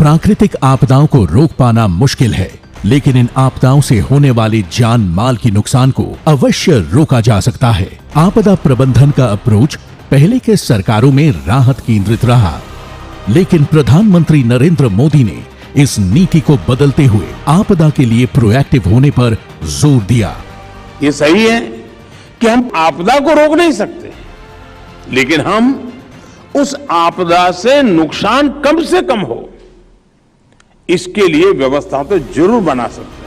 प्राकृतिक आपदाओं को रोक पाना मुश्किल है, लेकिन इन आपदाओं से होने वाले जान माल की नुकसान को अवश्य रोका जा सकता है। आपदा प्रबंधन का अप्रोच पहले के सरकारों में राहत केंद्रित रहा, लेकिन प्रधानमंत्री नरेंद्र मोदी ने इस नीति को बदलते हुए आपदा के लिए प्रोएक्टिव होने पर जोर दिया। ये सही है कि हम आपदा को रोक नहीं सकते, लेकिन हम उस आपदा से नुकसान कम से कम हो, इसके लिए व्यवस्था तो जरूर बना सकते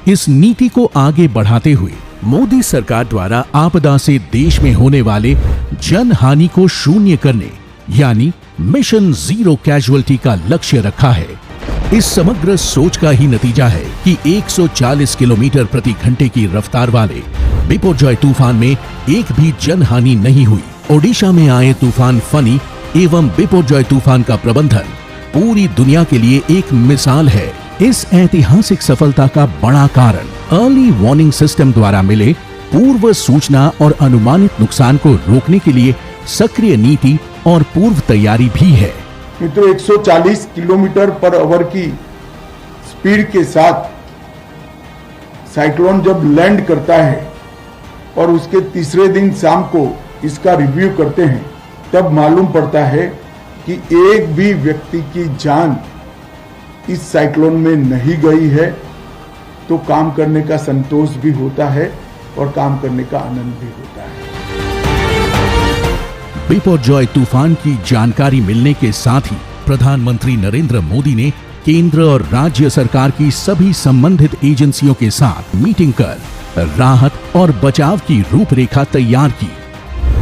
हैं। इस नीति को आगे बढ़ाते हुए मोदी सरकार द्वारा आपदा से देश में होने वाले जन हानि को शून्य करने यानी मिशन जीरो कैजुअल्टी का लक्ष्य रखा है। इस समग्र सोच का ही नतीजा है कि 140 किलोमीटर प्रति घंटे की रफ्तार वाले बिपरजॉय तूफान में एक भी जन हानि नहीं हुई। ओडिशा में आए तूफान फनी एवं बिपरजॉय तूफान का प्रबंधन पूरी दुनिया के लिए एक मिसाल है। इस ऐतिहासिक सफलता का बड़ा कारण अर्ली वार्निंग सिस्टम द्वारा मिले पूर्व सूचना और अनुमानित नुकसान को रोकने के लिए सक्रिय नीति और पूर्व तैयारी भी है। मित्रों, 140 किलोमीटर पर आवर की स्पीड के साथ साइक्लोन जब लैंड करता है और उसके तीसरे दिन शाम को इसका रिव्यू करते हैं, तब मालूम पड़ता है कि एक भी व्यक्ति की जान इस साइक्लोन में नहीं गई है, तो काम करने का संतोष भी होता है और काम करने का आनंद भी होता है। बिपरजॉय तूफान की जानकारी मिलने के साथ ही प्रधानमंत्री नरेंद्र मोदी ने केंद्र और राज्य सरकार की सभी संबंधित एजेंसियों के साथ मीटिंग कर राहत और बचाव की रूपरेखा तैयार की।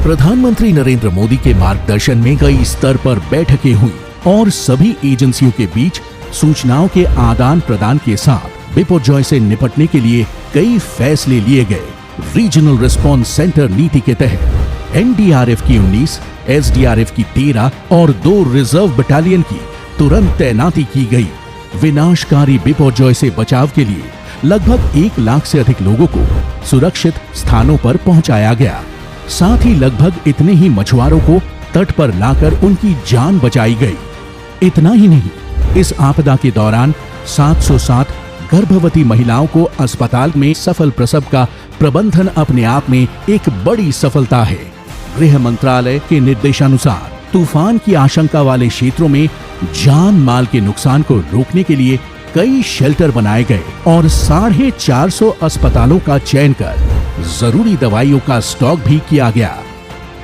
प्रधानमंत्री नरेंद्र मोदी के मार्गदर्शन में कई स्तर पर बैठकें हुई और सभी एजेंसियों के बीच सूचनाओं के आदान प्रदान के साथ बिपरजॉय से निपटने के लिए कई फैसले लिए गए। रीजनल रिस्पांस सेंटर नीति के तहत एनडीआरएफ की 19, एसडीआरएफ की 13 और 2 रिजर्व बटालियन की तुरंत तैनाती की गई। विनाशकारी बिपरजॉय से बचाव के लिए लगभग 1 लाख से अधिक लोगों को सुरक्षित स्थानों पर पहुंचाया गया। साथ ही लगभग इतने ही मछुआरों को तट पर लाकर उनकी जान बचाई गई। इतना ही नहीं, इस आपदा के दौरान 707 गर्भवती महिलाओं को अस्पताल में सफल प्रसव का प्रबंधन अपने आप में एक बड़ी सफलता है। गृह मंत्रालय के निर्देशानुसार तूफान की आशंका वाले क्षेत्रों में जान माल के नुकसान को रोकने के लिए कई शेल्टर बनाए गए और 450 अस्पतालों का चयन कर जरूरी दवाइयों का स्टॉक भी किया गया।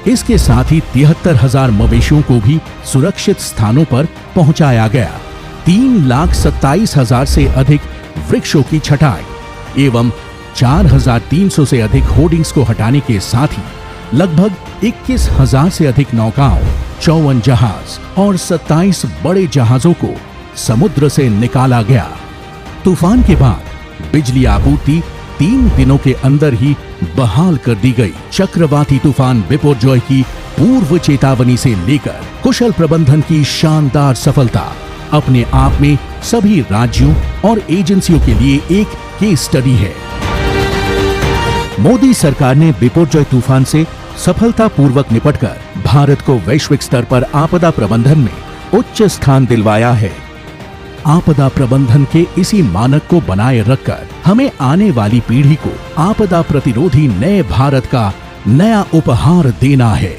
इसके साथ ही 73,000 मवेशियों को भी सुरक्षित स्थानों पर पहुंचाया गया। 3,27,000 से अधिक वृक्षों की छटाई एवं 4,300 से अधिक होर्डिंग्स को हटाने के साथ ही लगभग 21,000 से अधिक नौकाओं, 54 जहाज और 27 बड़े जहाजों को समुद्र से निकाला गया। तूफान के बाद बिजली आपूर्ति 3 दिनों के अंदर ही बहाल कर दी गई। चक्रवाती तूफान बिपरजॉय की पूर्व चेतावनी से लेकर कुशल प्रबंधन की शानदार सफलता अपने आप में सभी राज्यों और एजेंसियों के लिए एक केस स्टडी है। मोदी सरकार ने बिपरजॉय तूफान से सफलतापूर्वक निपटकर भारत को वैश्विक स्तर पर आपदा प्रबंधन में उच्च स्थान दिलवाया है। आपदा प्रबंधन के इसी मानक को बनाए रखकर हमें आने वाली पीढ़ी को आपदा प्रतिरोधी नए भारत का नया उपहार देना है।